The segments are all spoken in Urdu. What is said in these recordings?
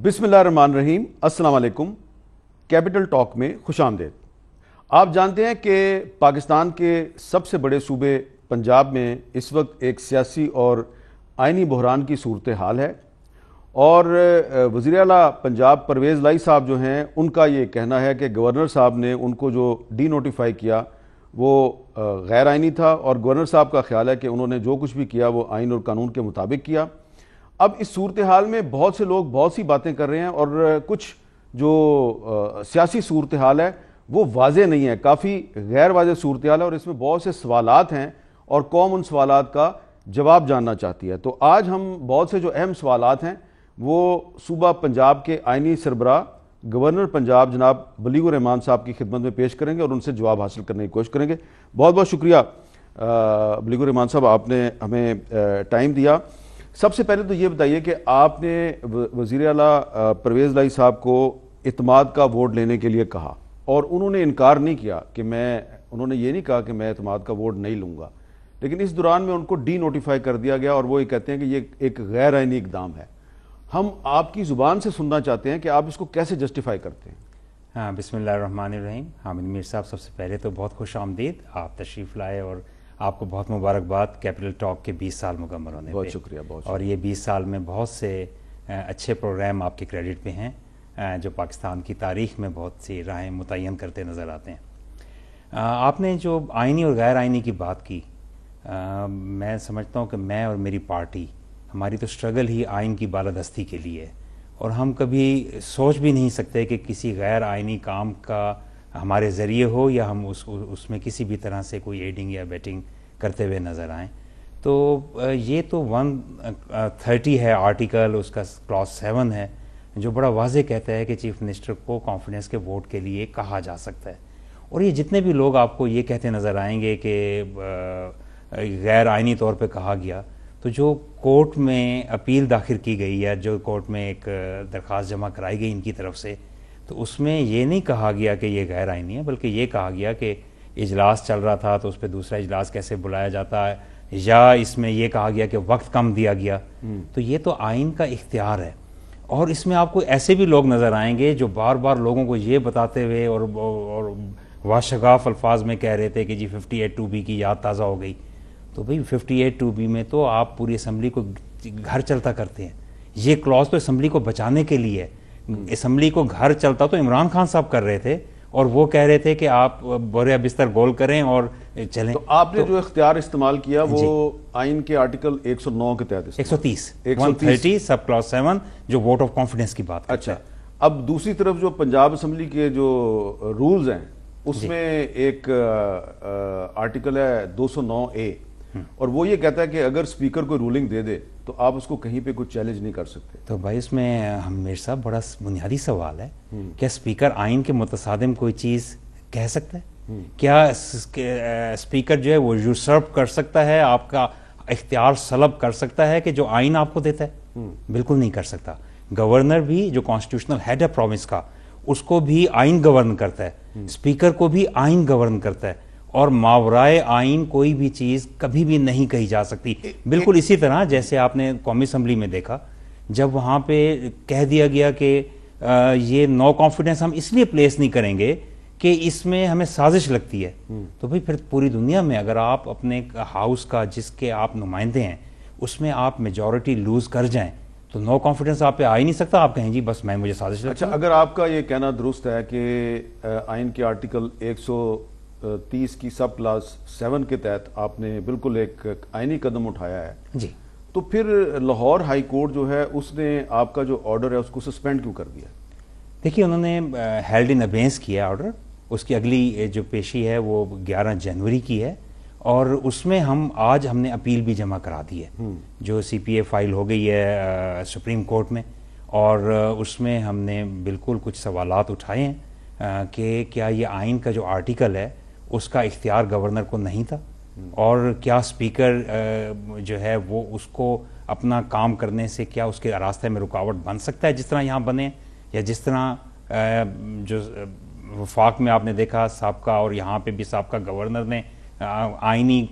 بسم اللہ الرحمن الرحیم۔ السلام علیکم۔ کیپٹل ٹاک میں خوش آمدید۔ آپ جانتے ہیں کہ پاکستان کے سب سے بڑے صوبے پنجاب میں اس وقت ایک سیاسی اور آئینی بحران کی صورتحال ہے، اور وزیر اعلیٰ پنجاب پرویز لائی صاحب جو ہیں ان کا یہ کہنا ہے کہ گورنر صاحب نے ان کو جو ڈی نوٹیفائی کیا وہ غیر آئینی تھا، اور گورنر صاحب کا خیال ہے کہ انہوں نے جو کچھ بھی کیا وہ آئین اور قانون کے مطابق کیا۔ اب اس صورتحال میں بہت سے لوگ بہت سی باتیں کر رہے ہیں، اور کچھ جو سیاسی صورتحال ہے وہ واضح نہیں ہے، کافی غیر واضح صورتحال ہے، اور اس میں بہت سے سوالات ہیں اور قوم ان سوالات کا جواب جاننا چاہتی ہے۔ تو آج ہم بہت سے جو اہم سوالات ہیں وہ صوبہ پنجاب کے آئینی سربراہ گورنر پنجاب جناب بلیغ الرحمان صاحب کی خدمت میں پیش کریں گے اور ان سے جواب حاصل کرنے کی کوشش کریں گے۔ بہت بہت شکریہ بلیغ الرحمان صاحب، آپ نے ہمیں ٹائم دیا۔ سب سے پہلے تو یہ بتائیے کہ آپ نے وزیر اعلیٰ پرویز لائی صاحب کو اعتماد کا ووٹ لینے کے لیے کہا، اور انہوں نے انکار نہیں کیا کہ انہوں نے یہ نہیں کہا کہ میں اعتماد کا ووٹ نہیں لوں گا، لیکن اس دوران میں ان کو ڈی نوٹیفائی کر دیا گیا، اور وہ یہ کہتے ہیں کہ یہ ایک غیر آئینی اقدام ہے۔ ہم آپ کی زبان سے سننا چاہتے ہیں کہ آپ اس کو کیسے جسٹیفائی کرتے ہیں؟ ہاں، بسم اللہ الرحمن الرحیم۔ حامد میر صاحب، سب سے پہلے تو بہت خوش آمدید، آپ تشریف لائے، اور آپ کو بہت مبارکباد کیپٹل ٹاک کے 20 سال مکمل ہونے پہ۔ بہت شکریہ، بہت شکریہ۔ اور یہ 20 سال میں بہت سے اچھے پروگرام آپ کے کریڈٹ پہ ہیں جو پاکستان کی تاریخ میں بہت سی راہیں متعین کرتے نظر آتے ہیں۔ آپ نے جو آئینی اور غیر آئینی کی بات کی، میں سمجھتا ہوں کہ میں اور میری پارٹی، ہماری تو اسٹرگل ہی آئین کی بالادستی کے لیے ہے، اور ہم کبھی سوچ بھی نہیں سکتے کہ کسی غیر آئینی کام کا ہمارے ذریعے ہو یا ہم اس میں کسی بھی طرح سے کوئی ایڈنگ یا بیٹنگ کرتے ہوئے نظر آئیں۔ تو یہ تو 130 ہے آرٹیکل، اس کا کلاس 7 ہے جو بڑا واضح کہتا ہے کہ چیف منسٹر کو کانفیڈنس کے ووٹ کے لیے کہا جا سکتا ہے۔ اور یہ جتنے بھی لوگ آپ کو یہ کہتے نظر آئیں گے کہ غیر آئینی طور پہ کہا گیا، تو جو کورٹ میں اپیل داخل کی گئی یا جو کورٹ میں ایک درخواست جمع کرائی گئی ان کی طرف سے، تو اس میں یہ نہیں کہا گیا کہ یہ غیر آئینی ہے، بلکہ یہ کہا گیا کہ اجلاس چل رہا تھا تو اس پہ دوسرا اجلاس کیسے بلایا جاتا ہے، یا اس میں یہ کہا گیا کہ وقت کم دیا گیا۔ تو یہ تو آئین کا اختیار ہے، اور اس میں آپ کو ایسے بھی لوگ نظر آئیں گے جو بار بار لوگوں کو یہ بتاتے ہوئے اور واشگاف الفاظ میں کہہ رہے تھے کہ جی 58(2)B کی یاد تازہ ہو گئی۔ تو بھئی 58(2)B میں تو آپ پوری اسمبلی کو گھر چلتا کرتے ہیں، یہ کلاس تو اسمبلی کو بچانے کے لیے ہے۔ اسمبلی کو گھر چلتا تو عمران خان صاحب کر رہے تھے، اور وہ کہہ رہے تھے کہ آپ بوریا بستر گول کریں اور چلیں۔ تو آپ نے جو اختیار استعمال کیا وہ آئین کے آرٹیکل 109 کے تحت 130 سب کلاس 7 جو ووٹ آف کانفیڈنس کی بات کرتا ہے۔ اچھا، اب دوسری طرف جو پنجاب اسمبلی کے جو رولز ہیں اس میں ایک آرٹیکل ہے 209A، اور وہ یہ کہتا ہے کہ اگر اسپیکر کوئی رولنگ دے دے تو آپ اس کو کہیں پہ کوئی چیلنج نہیں کر سکتے۔ تو بھائی اس میں میر صاحب بڑا بنیادی سوال ہے، کیا اسپیکر آئین کے متصادم کوئی چیز کہہ سکتا ہے؟ کیا اسپیکر جو ہے وہ یوسرپ کر سکتا ہے، آپ کا اختیار سلب کر سکتا ہے کہ جو آئین آپ کو دیتا ہے؟ بالکل نہیں کر سکتا۔ گورنر بھی جو کانسٹیٹیوشنل ہیڈ ہے پروونس کا، اس کو بھی آئین گورن کرتا ہے، اسپیکر کو بھی آئین گورن کرتا ہے، اور ماورائے آئین کوئی بھی چیز کبھی بھی نہیں کہی جا سکتی۔ بالکل اسی طرح جیسے آپ نے قومی اسمبلی میں دیکھا، جب وہاں پہ کہہ دیا گیا کہ یہ نو کانفیڈنس ہم اس لیے پلیس نہیں کریں گے کہ اس میں ہمیں سازش لگتی ہے، تو بھئی پھر پوری دنیا میں اگر آپ اپنے ہاؤس کا جس کے آپ نمائندے ہیں اس میں آپ میجورٹی لوز کر جائیں تو نو کانفیڈنس آپ پہ آ ہی نہیں سکتا، آپ کہیں جی بس مجھے سازش لگتی ہے۔ اچھا، اگر آپ کا یہ کہنا درست ہے کہ آئین کے آرٹیکل 130 کی سب کلاس 7 کے تحت آپ نے بالکل ایک آئینی قدم اٹھایا ہے، جی، تو پھر لاہور ہائی کورٹ جو ہے اس نے آپ کا جو آرڈر ہے اس کو سسپینڈ کیوں کر دیا؟ دیکھیے انہوں نے ہیلڈ ان ابینس کیا آرڈر، اس کی اگلی جو پیشی ہے وہ 11 جنوری کی ہے، اور اس میں آج ہم نے اپیل بھی جمع کرا دی ہے جو CPA فائل ہو گئی ہے سپریم کورٹ میں، اور اس میں ہم نے بالکل کچھ سوالات اٹھائے ہیں کہ کیا یہ آئین کا جو آرٹیکل ہے اس کا اختیار گورنر کو نہیں تھا، اور کیا اسپیکر جو ہے وہ اس کو اپنا کام کرنے سے کیا اس کے راستے میں رکاوٹ بن سکتا ہے جس طرح یہاں بنے، یا جس طرح جو وفاق میں آپ نے دیکھا سابقہ اور یہاں پہ بھی سابقہ گورنر نے آئینی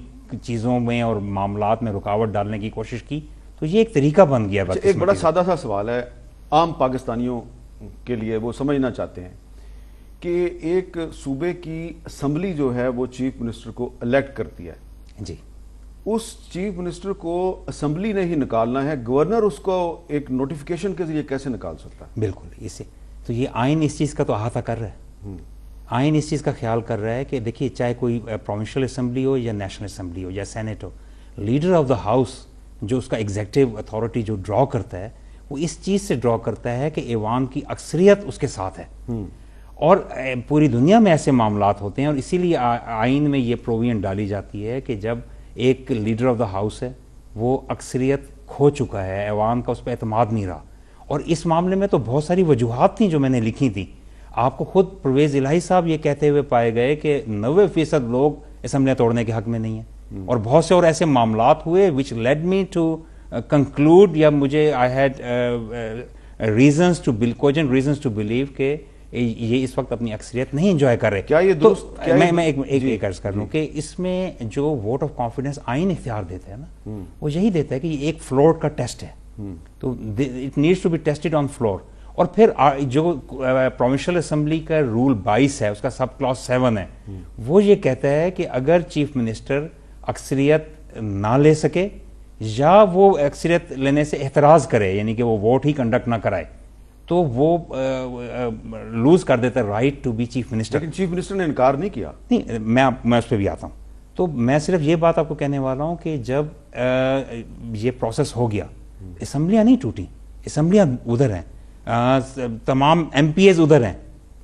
چیزوں میں اور معاملات میں رکاوٹ ڈالنے کی کوشش کی۔ تو یہ ایک طریقہ بن گیا۔ ایک بڑا سادہ سا سوال ہے، عام پاکستانیوں کے لیے وہ سمجھنا چاہتے ہیں کہ ایک صوبے کی اسمبلی جو ہے وہ چیف منسٹر کو الیکٹ کرتی ہے جی، اس چیف منسٹر کو اسمبلی نے ہی نکالنا ہے، گورنر اس کو ایک نوٹیفیکیشن کے ذریعے کیسے نکال سکتا ہے؟ بالکل، اسے تو یہ آئین اس چیز کا تو احاطہ کر رہا ہے، آئین اس چیز کا خیال کر رہا ہے کہ دیکھیے چاہے کوئی پروونشل اسمبلی ہو یا نیشنل اسمبلی ہو یا سینٹ ہو، لیڈر آف دا ہاؤس جو اس کا ایگزیکٹو اتھارٹی جو ڈرا کرتا ہے وہ اس چیز سے ڈرا کرتا ہے کہ ایوان کی اکثریت اس کے ساتھ ہے، اور پوری دنیا میں ایسے معاملات ہوتے ہیں، اور اسی لیے آئین میں یہ پروویژن ڈالی جاتی ہے کہ جب ایک لیڈر آف دا ہاؤس ہے وہ اکثریت کھو چکا ہے، ایوان کا اس پہ اعتماد نہیں رہا، اور اس معاملے میں تو بہت ساری وجوہات تھیں جو میں نے لکھی تھیں، آپ کو خود پرویز الہی صاحب یہ کہتے ہوئے پائے گئے کہ 90% لوگ اسمبلیاں توڑنے کے حق میں نہیں ہیں، اور بہت سے اور ایسے معاملات ہوئے which led me to conclude یا مجھے I had reasons to believe کہ یہ اس وقت اپنی اکثریت نہیں انجوائے کر رہے۔ کیا یہ درست میں ایک عرض کر لوں کہ اس میں جو ووٹ آف کانفیڈنس آئین اختیار دیتا ہے نا وہ یہی دیتا ہے کہ یہ ایک فلور کا ٹیسٹ ہے، تو it needs to be tested on floor, اور پھر جو پروونشل اسمبلی کا رول 22 ہے اس کا سب کلاس 7 ہے، وہ یہ کہتا ہے کہ اگر چیف منسٹر اکثریت نہ لے سکے یا وہ اکثریت لینے سے احتراز کرے، یعنی کہ وہ ووٹ ہی کنڈکٹ نہ کرائے، تو وہ لوز کر دیتا ہے right to be chief minister. لیکن چیف منسٹر نے انکار نہیں کیا۔ نہیں، میں اس پہ بھی آتا ہوں، تو میں صرف یہ بات آپ کو کہنے والا ہوں کہ جب یہ پروسیس ہو گیا، اسمبلیاں نہیں ٹوٹیں، اسمبلیاں ادھر ہیں، تمام ایم پی ایز ادھر ہیں،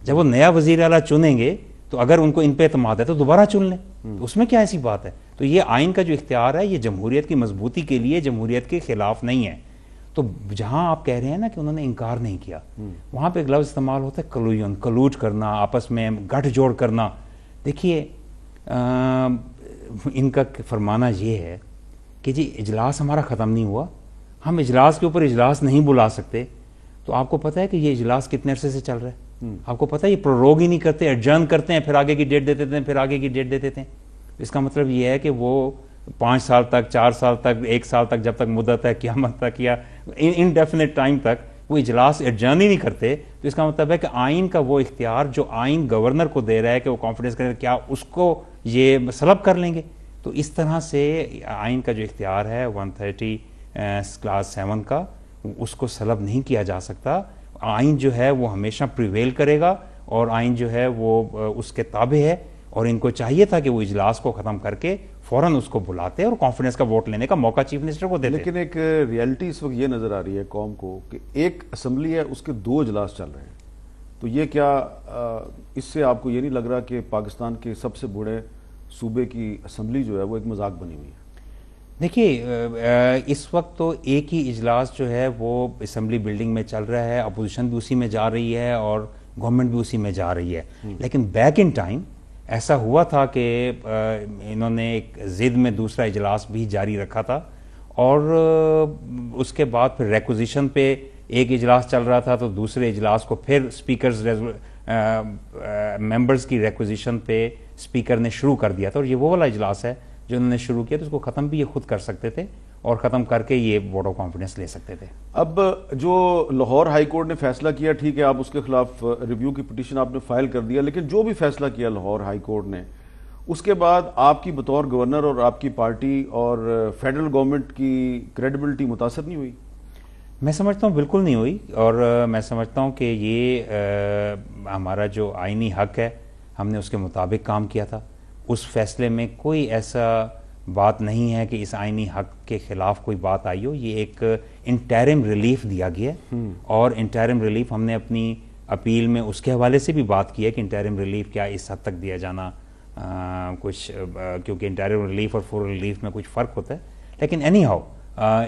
جب وہ نیا وزیر اعلیٰ چنیں گے تو اگر ان کو ان پہ اعتماد ہے تو دوبارہ چن لیں، اس میں کیا ایسی بات ہے؟ تو یہ آئین کا جو اختیار ہے یہ جمہوریت کی مضبوطی کے لیے، جمہوریت کے خلاف نہیں ہے۔ تو جہاں آپ کہہ رہے ہیں نا کہ انہوں نے انکار نہیں کیا، وہاں پہ ایک لفظ استعمال ہوتا ہے کلوژن، کلوٹ کرنا، آپس میں گٹھ جوڑ کرنا۔ دیکھیے ان کا فرمانا یہ ہے کہ جی اجلاس ہمارا ختم نہیں ہوا، ہم اجلاس کے اوپر اجلاس نہیں بلا سکتے، تو آپ کو پتہ ہے کہ یہ اجلاس کتنے عرصے سے چل رہا ہے؟ آپ کو پتہ ہے یہ پروروگ ہی نہیں کرتے، ایڈجرن کرتے ہیں، پھر آگے کی ڈیٹ دیتے ہیں، پھر آگے کی ڈیٹ دیتے ہیں۔ اس کا مطلب یہ ہے کہ وہ 5 سال تک، 4 سال تک، 1 سال تک، جب تک مدت ہے قیامت تک یا انڈیفینٹ ٹائم تک وہ اجلاس ایڈجرن ہی نہیں کرتے، تو اس کا مطلب ہے کہ آئین کا وہ اختیار جو آئین گورنر کو دے رہا ہے کہ وہ کانفیڈنس کرے، کیا اس کو یہ سلب کر لیں گے؟ تو اس طرح سے آئین کا جو اختیار ہے 130 کلاس 7 کا، اس کو سلب نہیں کیا جا سکتا۔ آئین جو ہے وہ ہمیشہ پریویل کرے گا، اور آئین جو ہے وہ اس کے تابع ہے، اور ان کو چاہیے تھا کہ وہ اجلاس کو ختم کر کے فوراً اس کو بلاتے اور کانفیڈنس کا ووٹ لینے کا موقع چیف منسٹر کو دیتے۔ لیکن ایک ریئلٹی اس وقت یہ نظر آ رہی ہے قوم کو کہ ایک اسمبلی ہے، اس کے 2 اجلاس چل رہے ہیں، تو یہ کیا اس سے آپ کو یہ نہیں لگ رہا کہ پاکستان کے سب سے بڑے صوبے کی اسمبلی جو ہے وہ ایک مذاق بنی ہوئی ہے؟ دیکھیے اس وقت تو ایک ہی اجلاس جو ہے وہ اسمبلی بلڈنگ میں چل رہا ہے، اپوزیشن بھی اسی میں جا رہی ہے اور گورنمنٹ بھی اسی میں جا رہی ہے، لیکن بیک ان ٹائم ایسا ہوا تھا کہ انہوں نے ایک ضد میں دوسرا اجلاس بھی جاری رکھا تھا، اور اس کے بعد پھر ریکوزیشن پہ ایک اجلاس چل رہا تھا، تو دوسرے اجلاس کو پھر اسپیکرز ممبرز کی ریکوزیشن پہ اسپیکر نے شروع کر دیا تھا، اور یہ وہ والا اجلاس ہے جو انہوں نے شروع کیا، تو اس کو ختم بھی یہ خود کر سکتے تھے، اور ختم کر کے یہ ووٹ آف کانفیڈنس لے سکتے تھے۔ اب جو لاہور ہائی کورٹ نے فیصلہ کیا، ٹھیک ہے، آپ اس کے خلاف ریویو کی پٹیشن آپ نے فائل کر دیا، لیکن جو بھی فیصلہ کیا لاہور ہائی کورٹ نے، اس کے بعد آپ کی بطور گورنر اور آپ کی پارٹی اور فیڈرل گورنمنٹ کی کریڈیبلٹی متاثر نہیں ہوئی؟ میں سمجھتا ہوں بالکل نہیں ہوئی، اور میں سمجھتا ہوں کہ یہ ہمارا جو آئینی حق ہے ہم نے اس کے مطابق کام کیا تھا، اس فیصلے میں کوئی ایسا بات نہیں ہے کہ اس آئینی حق کے خلاف کوئی بات آئی ہو۔ یہ ایک انٹرم ریلیف دیا گیا ہے، اور انٹرم ریلیف ہم نے اپنی اپیل میں اس کے حوالے سے بھی بات کی ہے کہ انٹرم ریلیف کیا اس حد تک دیا جانا کچھ، کیونکہ انٹرم ریلیف اور فل ریلیف میں کچھ فرق ہوتا ہے، لیکن اینی ہاؤ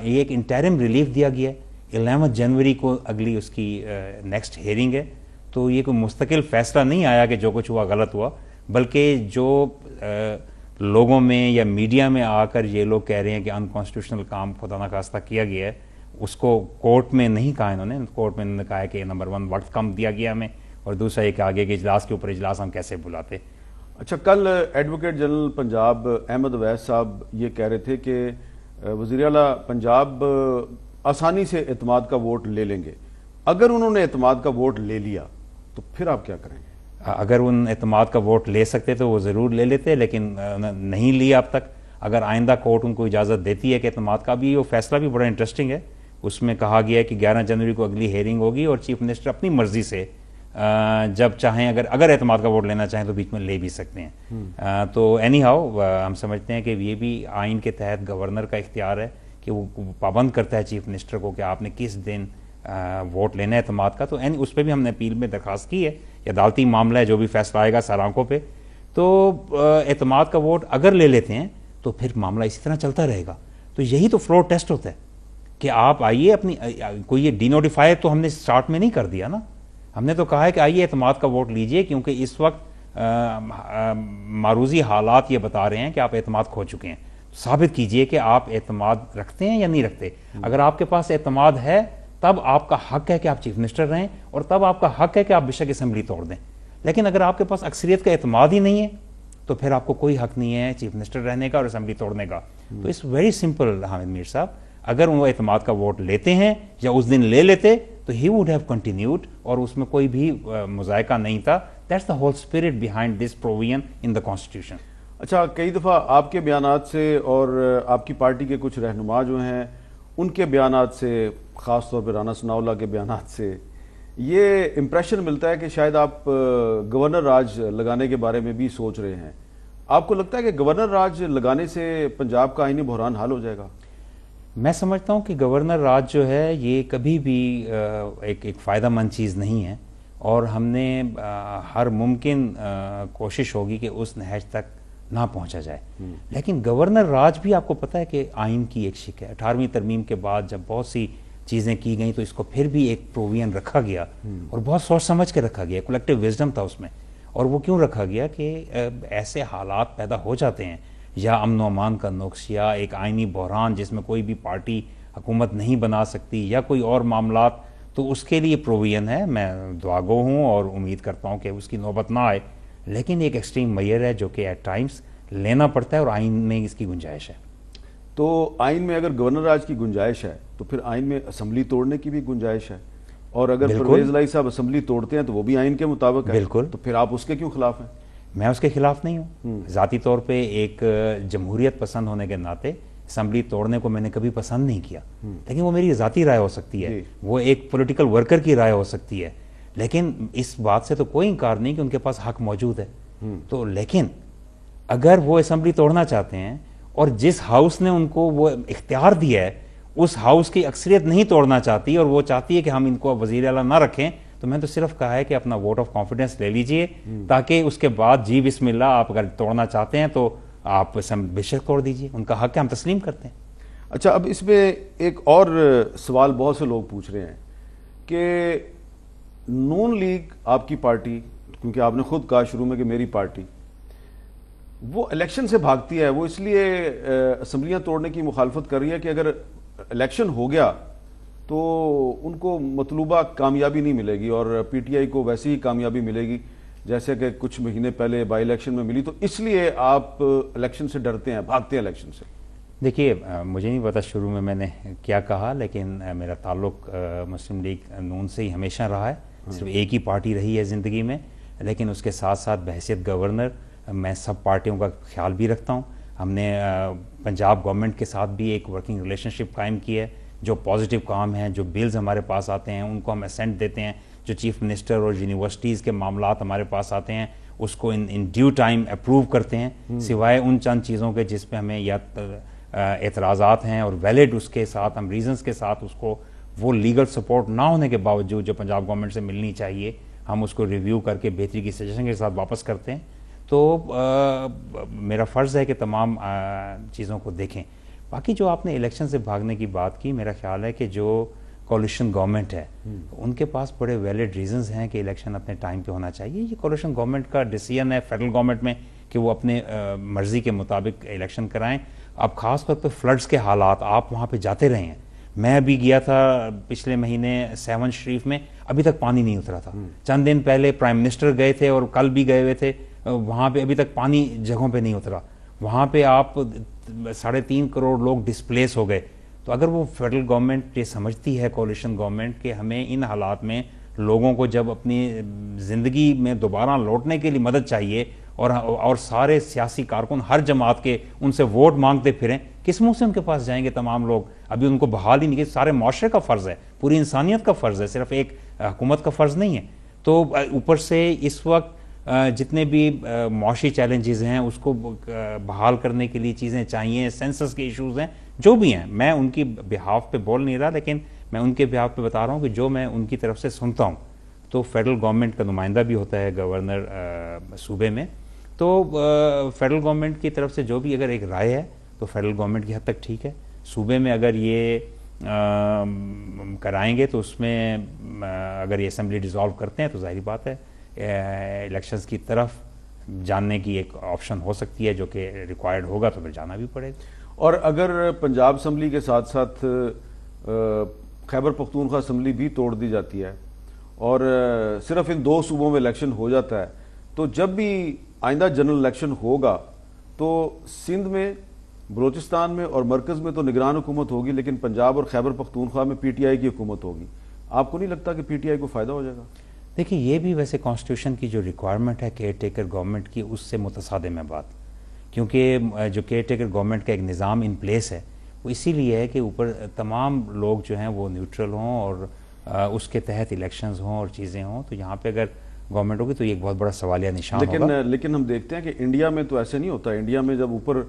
یہ ایک انٹرم ریلیف دیا گیا ہے۔ 11 جنوری کو اگلی اس کی نیکسٹ ہیئرنگ ہے، تو یہ کوئی مستقل فیصلہ نہیں آیا کہ جو کچھ ہوا غلط ہوا، بلکہ جو لوگوں میں یا میڈیا میں آ کر یہ لوگ کہہ رہے ہیں کہ انکانسٹیٹیوشنل کام خدا نخواستہ کیا گیا ہے، اس کو کورٹ میں نہیں کہا انہوں نے۔ کورٹ میں انہوں نے کہا ہے کہ نمبر 1 وقت کم دیا گیا ہمیں، اور دوسرا یہ کہ آگے کے اجلاس کے اوپر اجلاس ہم کیسے بلاتے۔ اچھا، کل ایڈوکیٹ جنرل پنجاب احمد اویس صاحب یہ کہہ رہے تھے کہ وزیر اعلیٰ پنجاب آسانی سے اعتماد کا ووٹ لے لیں گے، اگر انہوں نے اعتماد کا ووٹ لے لیا تو پھر آپ کیا کریں گے؟ اگر ان اعتماد کا ووٹ لے سکتے تو وہ ضرور لے لیتے، لیکن نہیں لیا اب تک۔ اگر آئندہ کورٹ ان کو اجازت دیتی ہے کہ اعتماد کا بھی، وہ فیصلہ بھی بڑا انٹرسٹنگ ہے، اس میں کہا گیا ہے کہ 11 جنوری کو اگلی ہیئرنگ ہوگی اور چیف منسٹر اپنی مرضی سے جب چاہیں اگر اعتماد کا ووٹ لینا چاہیں تو بیچ میں لے بھی سکتے ہیں۔ تو اینی ہاؤ ہم سمجھتے ہیں کہ یہ بھی آئین کے تحت گورنر کا اختیار ہے کہ وہ پابند کرتا ہے چیف منسٹر کو کہ آپ نے کس دن ووٹ لینا ہے اعتماد کا۔ تو اس پہ بھی ہم نے اپیل میں درخواست کی ہے، یہ عدالتی معاملہ ہے، جو بھی فیصلہ آئے گا سر آنکھوں پہ۔ تو اعتماد کا ووٹ اگر لے لیتے ہیں تو پھر معاملہ اسی طرح چلتا رہے گا۔ تو یہی تو فلور ٹیسٹ ہوتا ہے کہ آپ آئیے اپنی کوئی یہ ڈی نوٹیفائی تو ہم نے سٹارٹ میں نہیں کر دیا نا، ہم نے تو کہا ہے کہ آئیے اعتماد کا ووٹ لیجئے، کیونکہ اس وقت معروضی حالات یہ بتا رہے ہیں کہ آپ اعتماد کھو چکے ہیں۔ ثابت کیجئے کہ آپ اعتماد رکھتے ہیں یا نہیں رکھتے۔ اگر آپ کے پاس اعتماد ہے تب آپ کا حق ہے کہ آپ چیف منسٹر رہیں، اور تب آپ کا حق ہے کہ آپ بے شک اسمبلی توڑ دیں۔ لیکن اگر آپ کے پاس اکثریت کا اعتماد ہی نہیں ہے تو پھر آپ کو کوئی حق نہیں ہے چیف منسٹر رہنے کا اور اسمبلی توڑنے کا۔ تو اٹس ویری سمپل حامد میر صاحب، اگر وہ اعتماد کا ووٹ لیتے ہیں یا اس دن لے لیتے تو ہی ووڈ ہیو کنٹینیوڈ، اور اس میں کوئی بھی مذائقہ نہیں تھا۔ That's the whole spirit behind this provision in the constitution. اچھا، کئی دفعہ آپ کے بیانات سے اور آپ کی پارٹی کے کچھ رہنما جو ہیں ان کے بیانات سے، خاص طور پہ رانا ثناء اللہ کے بیانات سے، یہ امپریشن ملتا ہے کہ شاید آپ گورنر راج لگانے کے بارے میں بھی سوچ رہے ہیں۔ آپ کو لگتا ہے کہ گورنر راج لگانے سے پنجاب کا آئینی بحران حل ہو جائے گا؟ میں سمجھتا ہوں کہ گورنر راج جو ہے یہ کبھی بھی ایک فائدہ مند چیز نہیں ہے، اور ہم نے ہر ممکن کوشش ہوگی کہ اس نہج تک نہ پہنچا جائے۔ لیکن گورنر راج بھی آپ کو پتہ ہے کہ آئین کی ایک شک ہے۔ 18ویں ترمیم کے بعد جب بہت سی چیزیں کی گئیں تو اس کو پھر بھی ایک پروویژن رکھا گیا، اور بہت سوچ سمجھ کے رکھا گیا، کولیکٹیو وزڈم تھا اس میں۔ اور وہ کیوں رکھا گیا کہ ایسے حالات پیدا ہو جاتے ہیں، یا امن و امان کا نقص، یا ایک آئینی بحران جس میں کوئی بھی پارٹی حکومت نہیں بنا سکتی، یا کوئی اور معاملات، تو اس کے لیے پروویژن ہے۔ میں دعاگو ہوں اور امید کرتا ہوں کہ اس کی نوبت نہ آئے، لیکن ایک ایکسٹریم میئر ہے جو کہ ایٹ ٹائمز لینا پڑتا ہے، اور آئین میں اس کی گنجائش ہے۔ تو آئین میں اگر گورنر راج کی گنجائش ہے تو پھر آئین میں اسمبلی توڑنے کی بھی گنجائش ہے، اور اگر پرویز الہی صاحب اسمبلی توڑتے ہیں تو وہ بھی آئین کے مطابق ہے، بالکل، تو پھر آپ اس کے کیوں خلاف ہیں؟ میں اس کے خلاف نہیں ہوں۔ ذاتی طور پہ ایک جمہوریت پسند ہونے کے ناطے اسمبلی توڑنے کو میں نے کبھی پسند نہیں کیا، لیکن وہ میری ذاتی رائے ہو سکتی ہے، وہ ایک پولیٹیکل ورکر کی رائے ہو سکتی ہے، لیکن اس بات سے تو کوئی انکار نہیں کہ ان کے پاس حق موجود ہے۔ تو لیکن اگر وہ اسمبلی توڑنا چاہتے ہیں اور جس ہاؤس نے ان کو وہ اختیار دیا ہے اس ہاؤس کی اکثریت نہیں توڑنا چاہتی، اور وہ چاہتی ہے کہ ہم ان کو وزیر اعلیٰ نہ رکھیں، تو میں تو صرف کہا ہے کہ اپنا ووٹ آف کانفیڈنس لے لیجئے، تاکہ اس کے بعد جی بسم اللہ آپ اگر توڑنا چاہتے ہیں تو آپ بے شک توڑ دیجئے، ان کا حق ہے، ہم تسلیم کرتے ہیں۔ اچھا، اب اس میں ایک اور سوال بہت سے لوگ پوچھ رہے ہیں کہ نون لیگ آپ کی پارٹی، کیونکہ آپ نے خود کہا شروع میں کہ میری پارٹی، وہ الیکشن سے بھاگتی ہے، وہ اس لیے اسمبلیاں توڑنے کی مخالفت کر رہی ہے کہ اگر الیکشن ہو گیا تو ان کو مطلوبہ کامیابی نہیں ملے گی، اور پی ٹی آئی کو ویسی ہی کامیابی ملے گی جیسے کہ کچھ مہینے پہلے بائی الیکشن میں ملی، تو اس لیے آپ الیکشن سے ڈرتے ہیں، بھاگتے ہیں الیکشن سے۔ دیکھیے، مجھے نہیں پتا شروع میں نے کیا کہا، لیکن میرا تعلق مسلم لیگ نون سے ہی ہمیشہ رہا ہے، صرف ایک ہی پارٹی رہی ہے زندگی میں، لیکن اس کے ساتھ ساتھ بحیثیت گورنر میں سب پارٹیوں کا خیال بھی رکھتا ہوں۔ ہم نے پنجاب گورنمنٹ کے ساتھ بھی ایک ورکنگ ریلیشن شپ قائم کی ہے، جو پازیٹیو کام ہیں، جو بلز ہمارے پاس آتے ہیں ان کو ہم اسینٹ دیتے ہیں، جو چیف منسٹر اور یونیورسٹیز کے معاملات ہمارے پاس آتے ہیں اس کو ان ڈیو ٹائم اپروو کرتے ہیں، سوائے ان چند چیزوں کے جس پہ ہمیں یا اعتراضات ہیں اور ویلڈ اس کے ساتھ ہم ریزنز کے ساتھ اس کو وہ لیگل سپورٹ نہ ہونے کے باوجود جو پنجاب گورنمنٹ سے ملنی چاہیے ہم اس کو ریویو کر کے بہتری کی سجیشن کے ساتھ واپس کرتے ہیں۔ تو میرا فرض ہے کہ تمام چیزوں کو دیکھیں۔ باقی جو آپ نے الیکشن سے بھاگنے کی بات کی، میرا خیال ہے کہ جو کولیشن گورنمنٹ ہے ان کے پاس بڑے ویلڈ ریزنز ہیں کہ الیکشن اپنے ٹائم پہ ہونا چاہیے۔ یہ کولیشن گورنمنٹ کا ڈیسیژن ہے فیڈرل گورنمنٹ میں کہ وہ اپنے مرضی کے مطابق الیکشن کرائیں۔ اب خاص طور پہ فلڈز کے حالات، آپ وہاں پہ جاتے رہے ہیں، میں بھی گیا تھا پچھلے مہینے سیون شریف میں، ابھی تک پانی نہیں اترا تھا۔ چند دن پہلے پرائم منسٹر گئے تھے اور کل بھی گئے ہوئے تھے، وہاں پہ ابھی تک پانی جگہوں پہ نہیں اترا۔ وہاں پہ آپ 3.5 کروڑ لوگ ڈسپلیس ہو گئے، تو اگر وہ فیڈرل گورنمنٹ یہ سمجھتی ہے کولیشن گورنمنٹ کہ ہمیں ان حالات میں لوگوں کو جب اپنی زندگی میں دوبارہ لوٹنے کے لیے مدد چاہیے اور سارے سیاسی کارکن ہر جماعت کے ان سے ووٹ مانگتے پھریں، کس منہ سے ان کے پاس جائیں گے تمام لوگ؟ ابھی ان کو بحال ہی نہیں، سارے معاشرے کا فرض ہے، پوری انسانیت کا فرض ہے، صرف ایک حکومت کا فرض نہیں ہے۔ تو اوپر سے اس وقت جتنے بھی معاشی چیلنجز ہیں اس کو بحال کرنے کے لیے چیزیں چاہیے، سینسس کے ایشوز ہیں، جو بھی ہیں، میں ان کی بہاف پہ بول نہیں رہا، لیکن میں ان کے بہاف پہ بتا رہا ہوں کہ جو میں ان کی طرف سے سنتا ہوں۔ تو فیڈرل گورنمنٹ کا نمائندہ بھی ہوتا ہے گورنر صوبے میں، تو فیڈرل گورنمنٹ کی طرف سے جو بھی اگر ایک رائے ہے تو فیڈرل گورنمنٹ کی حد تک ٹھیک ہے۔ صوبے میں اگر یہ کرائیں گے تو اس میں اگر یہ اسمبلی ڈیزالو کرتے ہیں تو ظاہری بات ہے الیکشنز کی طرف جاننے کی ایک آپشن ہو سکتی ہے، جو کہ ریکوائرڈ ہوگا تو پھر جانا بھی پڑے گا۔ اور اگر پنجاب اسمبلی کے ساتھ ساتھ خیبر پختونخوا اسمبلی بھی توڑ دی جاتی ہے اور صرف ان 2 صوبوں میں الیکشن ہو جاتا ہے، تو جب بھی آئندہ جنرل الیکشن ہوگا تو سندھ میں، بلوچستان میں اور مرکز میں تو نگران حکومت ہوگی، لیکن پنجاب اور خیبر پختونخوا میں پی ٹی آئی کی حکومت ہوگی۔ آپ کو نہیں لگتا کہ پی ٹی آئی کو فائدہ ہو جائے گا؟ دیکھیں، یہ بھی ویسے کانسٹیٹیوشن کی جو ریکوائرمنٹ ہے کیئر ٹیکر گورنمنٹ کی، اس سے متصادم ہے بات، کیونکہ جو کیئر ٹیکر گورنمنٹ کا ایک نظام ان پلیس ہے وہ اسی لیے ہے کہ اوپر تمام لوگ جو ہیں وہ نیوٹرل ہوں اور اس کے تحت الیکشنز ہوں اور چیزیں ہوں، تو یہاں پہ اگر گورنمنٹ ہوگی تو یہ ایک بہت بڑا سوالیہ نشان ہوگا۔ لیکن ہم دیکھتے ہیں کہ انڈیا میں تو ایسے نہیں ہوتا۔ انڈیا میں جب اوپر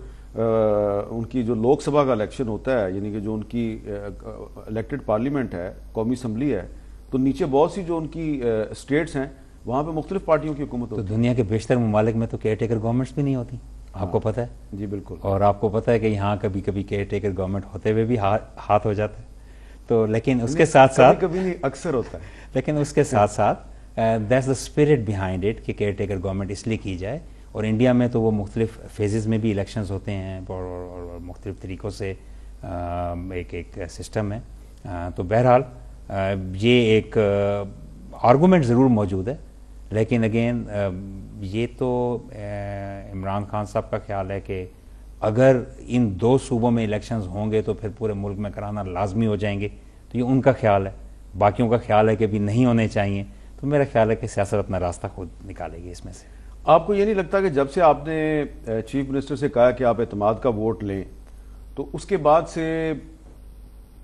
ان کی جو لوک سبھا کا الیکشن ہوتا ہے، یعنی کہ جو ان کی الیکٹڈ پارلیمنٹ ہے، قومی اسمبلی ہے، تو نیچے بہت سی جو ان کی اسٹیٹس ہیں وہاں پہ مختلف پارٹیوں کی حکومت ہوتی ہے۔ تو دنیا کے بیشتر ممالک میں تو کیئر ٹیکر گورنمنٹس بھی نہیں ہوتی، آپ کو پتہ ہے؟ جی بالکل۔ اور آپ کو پتہ ہے کہ یہاں کبھی کبھی کیئر ٹیکر گورنمنٹ ہوتے ہوئے بھی ہاتھ ہو جاتا ہے۔ تو لیکن اس کے ساتھ ساتھ کبھی نہیں، اکثر ہوتا ہے، لیکن اس کے ساتھ ساتھ that's the spirit behind it کہ کیئر ٹیکر گورنمنٹ اس لیے کی جائے۔ اور انڈیا میں تو وہ مختلف فیزز میں بھی الیکشنز ہوتے ہیں اور مختلف طریقوں سے ایک سسٹم ہے۔ تو بہرحال یہ ایک آرگومنٹ ضرور موجود ہے، لیکن اگین یہ تو عمران خان صاحب کا خیال ہے کہ اگر ان 2 صوبوں میں الیکشنز ہوں گے تو پھر پورے ملک میں کرانا لازمی ہو جائیں گے، تو یہ ان کا خیال ہے۔ باقیوں کا خیال ہے کہ بھی نہیں ہونے چاہیے، تو میرا خیال ہے کہ سیاست اپنا راستہ خود نکالے گی اس میں سے۔ آپ کو یہ نہیں لگتا کہ جب سے آپ نے چیف منسٹر سے کہا کہ آپ اعتماد کا ووٹ لیں، تو اس کے بعد سے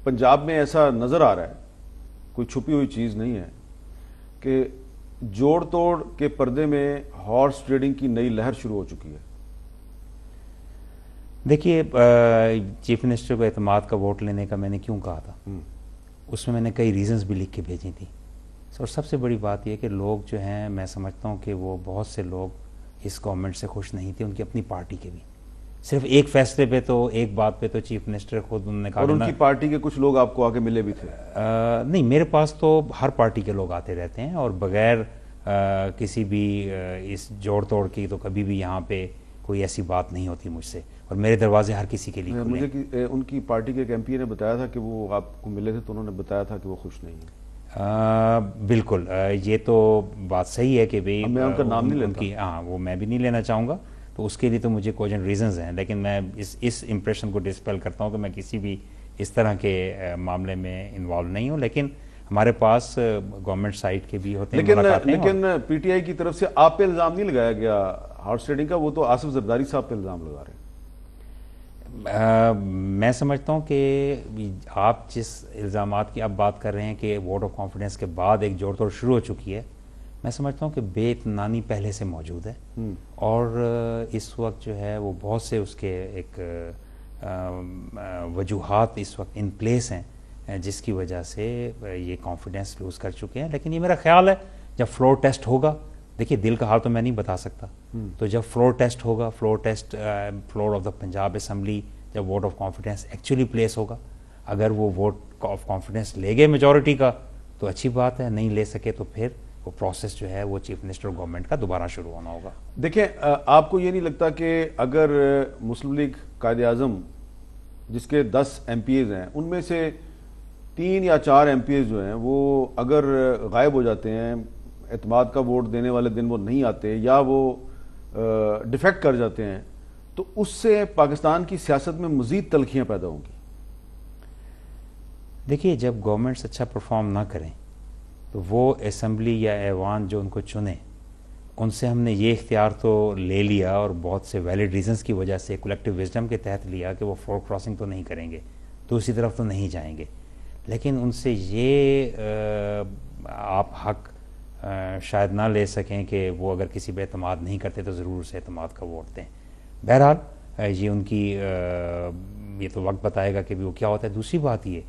پنجاب میں ایسا نظر آ رہا ہے، کوئی چھپی ہوئی چیز نہیں ہے، کہ جوڑ توڑ کے پردے میں ہارس ٹریڈنگ کی نئی لہر شروع ہو چکی ہے؟ دیکھیے، چیف منسٹر کو اعتماد کا ووٹ لینے کا میں نے کیوں کہا تھا، اس میں نے کئی ریزنز بھی لکھ کے بھیجی تھی، اور سب سے بڑی بات یہ کہ لوگ جو ہیں، میں سمجھتا ہوں کہ وہ بہت سے لوگ اس گورنمنٹ سے خوش نہیں تھے، ان کی اپنی پارٹی کے بھی۔ صرف ایک فیصلے پہ تو، ایک بات پہ تو چیف منسٹر خود انہوں نے کہا، اور ان کی پارٹی کے کچھ لوگ آپ کو آگے ملے بھی تھے؟ نہیں، میرے پاس تو ہر پارٹی کے لوگ آتے رہتے ہیں، اور بغیر کسی بھی اس جوڑ توڑ کی تو کبھی بھی یہاں پہ کوئی ایسی بات نہیں ہوتی مجھ سے، اور میرے دروازے ہر کسی کے لیے کھلے ہیں۔ مجھے ان کی پارٹی کے ایک ایم پی نے بتایا تھا کہ وہ آپ کو ملے تھے تو انہوں نے بتایا تھا کہ وہ خوش نہیں ہیں۔ بالکل، یہ تو بات صحیح ہے کہ بھئی میں ان کا نام نہیں لیتا، ہاں وہ میں بھی نہیں لینا چاہوں گا، تو اس کے لیے تو مجھے کوجنٹ ریزنز ہیں، لیکن میں اس امپریشن کو ڈسپیل کرتا ہوں کہ میں کسی بھی اس طرح کے معاملے میں انوالو نہیں ہوں، لیکن ہمارے پاس گورنمنٹ سائٹ کے بھی ہوتے ہیں ملاقاتیں۔ لیکن پی ٹی آئی کی طرف سے آپ پہ الزام نہیں لگایا گیا ہارس ٹریڈنگ کا، وہ تو آصف زرداری صاحب پہ الزام لگا رہے ہیں۔ میں سمجھتا ہوں کہ آپ جس الزامات کی آپ بات کر رہے ہیں کہ ووٹ آف کانفیڈنس کے بعد ایک جوڑ توڑ شروع ہو چکی ہے، میں سمجھتا ہوں کہ بے اطمینانی پہلے سے موجود ہے، اور اس وقت جو ہے وہ بہت سے اس کے ایک وجوہات اس وقت ان پلیس ہیں جس کی وجہ سے یہ کانفیڈنس لوز کر چکے ہیں۔ لیکن یہ میرا خیال ہے جب فلور ٹیسٹ ہوگا، دیکھیے دل کا حال تو میں نہیں بتا سکتا، تو جب فلور ٹیسٹ ہوگا، floor of the Punjab assembly, جب vote of confidence actually place ہوگا، اگر وہ ووٹ آف کانفیڈنس لے گئے میجورٹی کا تو اچھی بات ہے، نہیں لے سکے تو پھر وہ پروسیس جو ہے وہ چیف منسٹر گورنمنٹ کا دوبارہ شروع ہونا ہوگا۔ دیکھیں، آپ کو یہ نہیں لگتا کہ اگر مسلم لیگ قائد اعظم جس کے 10 ایم پی ایز ہیں، ان میں سے 3 یا 4 ایم پی ایز جو ہیں وہ اگر غائب ہو جاتے ہیں، اعتماد کا ووٹ دینے والے دن وہ نہیں آتے یا وہ ڈیفیکٹ کر جاتے ہیں، تو اس سے پاکستان کی سیاست میں مزید تلخیاں پیدا ہوں گی؟ دیکھیے جب گورنمنٹس اچھا پرفارم نہ کریں تو وہ اسمبلی یا ایوان جو ان کو چنے ان سے ہم نے یہ اختیار تو لے لیا اور بہت سے ویلڈ ریزنز کی وجہ سے کولیکٹیو وزڈم کے تحت لیا کہ وہ فلور کراسنگ تو نہیں کریں گے، دوسری طرف تو نہیں جائیں گے، لیکن ان سے یہ آپ حق شاید نہ لے سکیں کہ وہ اگر کسی پہ اعتماد نہیں کرتے تو ضرور اسے اعتماد کا ووٹ دیں۔ بہرحال یہ ان کی یہ تو وقت بتائے گا کہ وہ کیا ہوتا ہے۔ دوسری بات یہ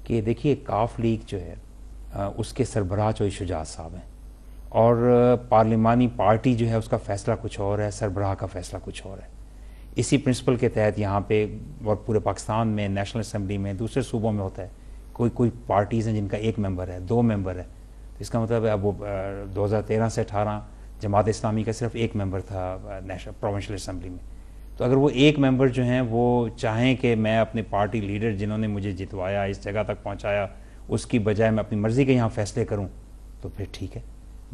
کہ دیکھیے کاف لیگ جو ہے اس کے سربراہ چوہدری شجاعت صاحب ہیں، اور پارلیمانی پارٹی جو ہے اس کا فیصلہ کچھ اور ہے، سربراہ کا فیصلہ کچھ اور ہے۔ اسی پرنسپل کے تحت یہاں پہ اور پورے پاکستان میں نیشنل اسمبلی میں دوسرے صوبوں میں ہوتا ہے، کوئی پارٹیز ہیں جن کا 1 ممبر ہے، 2 ممبر ہے، تو اس کا مطلب ہے اب وہ 2013 سے 18 جماعت اسلامی کا صرف 1 ممبر تھا نیشنل پروونشل اسمبلی میں، تو اگر وہ 1 ممبر جو ہیں وہ چاہیں کہ میں اپنے پارٹی لیڈر جنہوں نے مجھے جتوایا اس جگہ تک پہنچایا اس کی بجائے میں اپنی مرضی کے یہاں فیصلے کروں تو پھر ٹھیک ہے،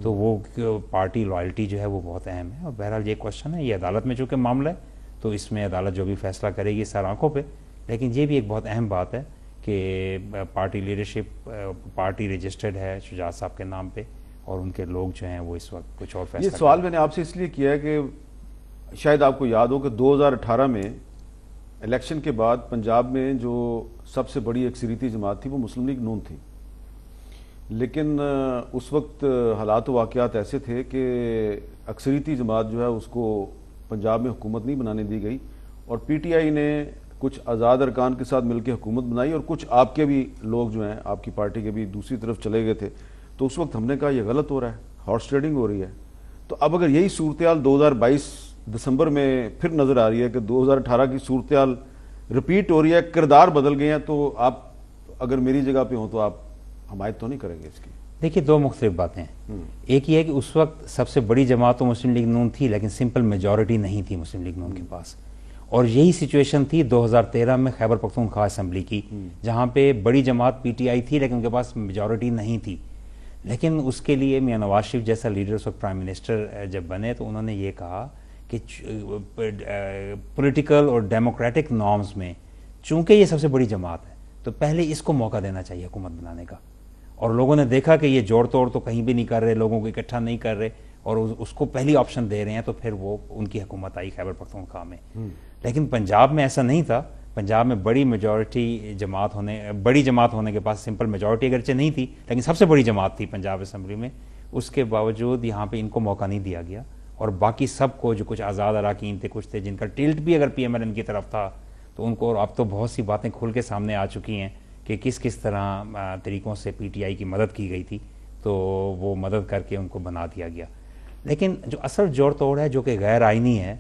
تو وہ پارٹی لائلٹی جو ہے وہ بہت اہم ہے۔ اور بہرحال یہ کوشچن ہے، یہ عدالت میں چونکہ معاملہ ہے تو اس میں عدالت جو بھی فیصلہ کرے گی سر آنکھوں پہ، لیکن یہ بھی ایک بہت اہم بات ہے کہ پارٹی لیڈرشپ پارٹی رجسٹرڈ ہے شجاعت صاحب کے نام پہ، اور ان کے لوگ جو ہیں وہ اس وقت کچھ اور فیصلہ یہ سوال میں نے آپ سے اس لیے کیا ہے کہ شاید آپ کو یاد ہو کہ 2018 میں الیکشن کے بعد پنجاب میں جو سب سے بڑی اکثریتی جماعت تھی وہ مسلم لیگ نون تھی، لیکن اس وقت حالات و واقعات ایسے تھے کہ اکثریتی جماعت جو ہے اس کو پنجاب میں حکومت نہیں بنانے دی گئی، اور پی ٹی آئی نے کچھ آزاد ارکان کے ساتھ مل کے حکومت بنائی، اور کچھ آپ کے بھی لوگ جو ہیں آپ کی پارٹی کے بھی دوسری طرف چلے گئے تھے، تو اس وقت ہم نے کہا یہ غلط ہو رہا ہے، ہارس ٹریڈنگ ہو رہی ہے۔ تو اب اگر یہی صورتحال 2022 دسمبر میں پھر نظر آ رہی ہے کہ 2018 کی صورتحال رپیٹ ہو رہی ہے، کردار بدل گئے ہیں، تو آپ اگر میری جگہ پہ ہوں تو آپ حمایت تو نہیں کریں گے اس کی؟ دیکھیے 2 مختلف باتیں ہیں، ایک یہ ہے کہ اس وقت سب سے بڑی جماعت تو مسلم لیگ نون تھی لیکن سمپل میجورٹی نہیں تھی مسلم لیگ نون کے پاس، اور یہی سچویشن تھی 2013 میں خیبر پختونخوا اسمبلی کی، جہاں پہ بڑی جماعت پی ٹی آئی تھی لیکن ان کے پاس میجورٹی نہیں تھی، لیکن اس کے لیے میاں نواز شریف جیسا لیڈر اس وقت پرائم منسٹر جب بنے تو انہوں نے یہ کہا کہ پولیٹیکل اور ڈیموکریٹک نارمز میں چونکہ یہ سب سے بڑی جماعت ہے تو پہلے اس کو موقع دینا چاہیے حکومت بنانے کا، اور لوگوں نے دیکھا کہ یہ جوڑ توڑ تو کہیں بھی نہیں کر رہے، لوگوں کو اکٹھا نہیں کر رہے، اور اس کو پہلی آپشن دے رہے ہیں، تو پھر وہ ان کی حکومت آئی خیبر پختونخوا میں۔ لیکن پنجاب میں ایسا نہیں تھا، پنجاب میں بڑی جماعت ہونے کے پاس سمپل میجورٹی اگرچہ نہیں تھی لیکن سب سے بڑی جماعت تھی پنجاب اسمبلی میں، اس کے باوجود یہاں پہ ان کو موقع نہیں دیا گیا، اور باقی سب کو جو کچھ آزاد اراکین تھے، کچھ تھے جن کا ٹلٹ بھی اگر پی ایم ایل این کی طرف تھا تو ان کو، اور اب تو بہت سی باتیں کھل کے سامنے آ چکی ہیں کہ کس طرح طریقوں سے پی ٹی آئی کی مدد کی گئی تھی، تو وہ مدد کر کے ان کو بنا دیا گیا۔ لیکن جو اصل جوڑ توڑ ہے جو کہ غیر آئینی ہے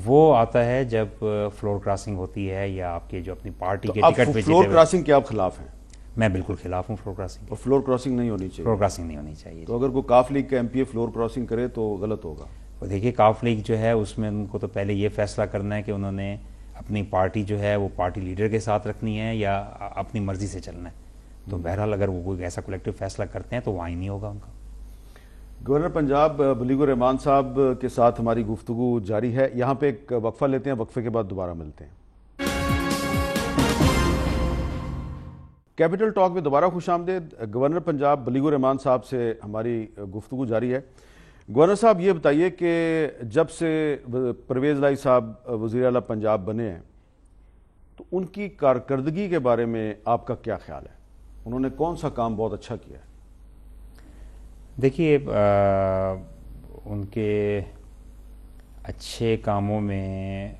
وہ آتا ہے جب فلور کراسنگ ہوتی ہے یا آپ کے جو اپنی پارٹی کے ٹکٹ پہ فلور کراسنگ کے آپ خلاف ہیں؟ میں بالکل خلاف ہوں فلور کراسنگ، اور فلور کراسنگ نہیں ہونی چاہیے؟ فلور کراسنگ نہیں ہونی چاہیے۔ تو اگر کوئی کاف لیگ کا ایم پی اے فلور کراسنگ کرے تو غلط ہوگا؟ دیکھیے کاف لیگ جو ہے اس میں ان کو تو پہلے یہ فیصلہ کرنا ہے کہ انہوں نے اپنی پارٹی جو ہے وہ پارٹی لیڈر کے ساتھ رکھنی ہے یا اپنی مرضی سے چلنا ہے، تو بہرحال اگر وہ کوئی ایسا کولیکٹیو فیصلہ کرتے ہیں تو وہ آئینی ہوگا ان کا۔ گورنر پنجاب بلیغ الرحمان صاحب کے ساتھ ہماری گفتگو جاری ہے، یہاں پہ ایک وقفہ لیتے ہیں، وقفے کے بعد دوبارہ ملتے ہیں۔ کیپٹل ٹاک میں دوبارہ خوش آمدید۔ گورنر پنجاب بلیغ الرحمان صاحب سے ہماری گفتگو جاری ہے۔ گورنر صاحب یہ بتائیے کہ جب سے پرویز الہی صاحب وزیر اعلیٰ پنجاب بنے ہیں تو ان کی کارکردگی کے بارے میں آپ کا کیا خیال ہے؟ انہوں نے کون سا کام بہت اچھا کیا ہے؟ دیکھیے ان کے اچھے کاموں میں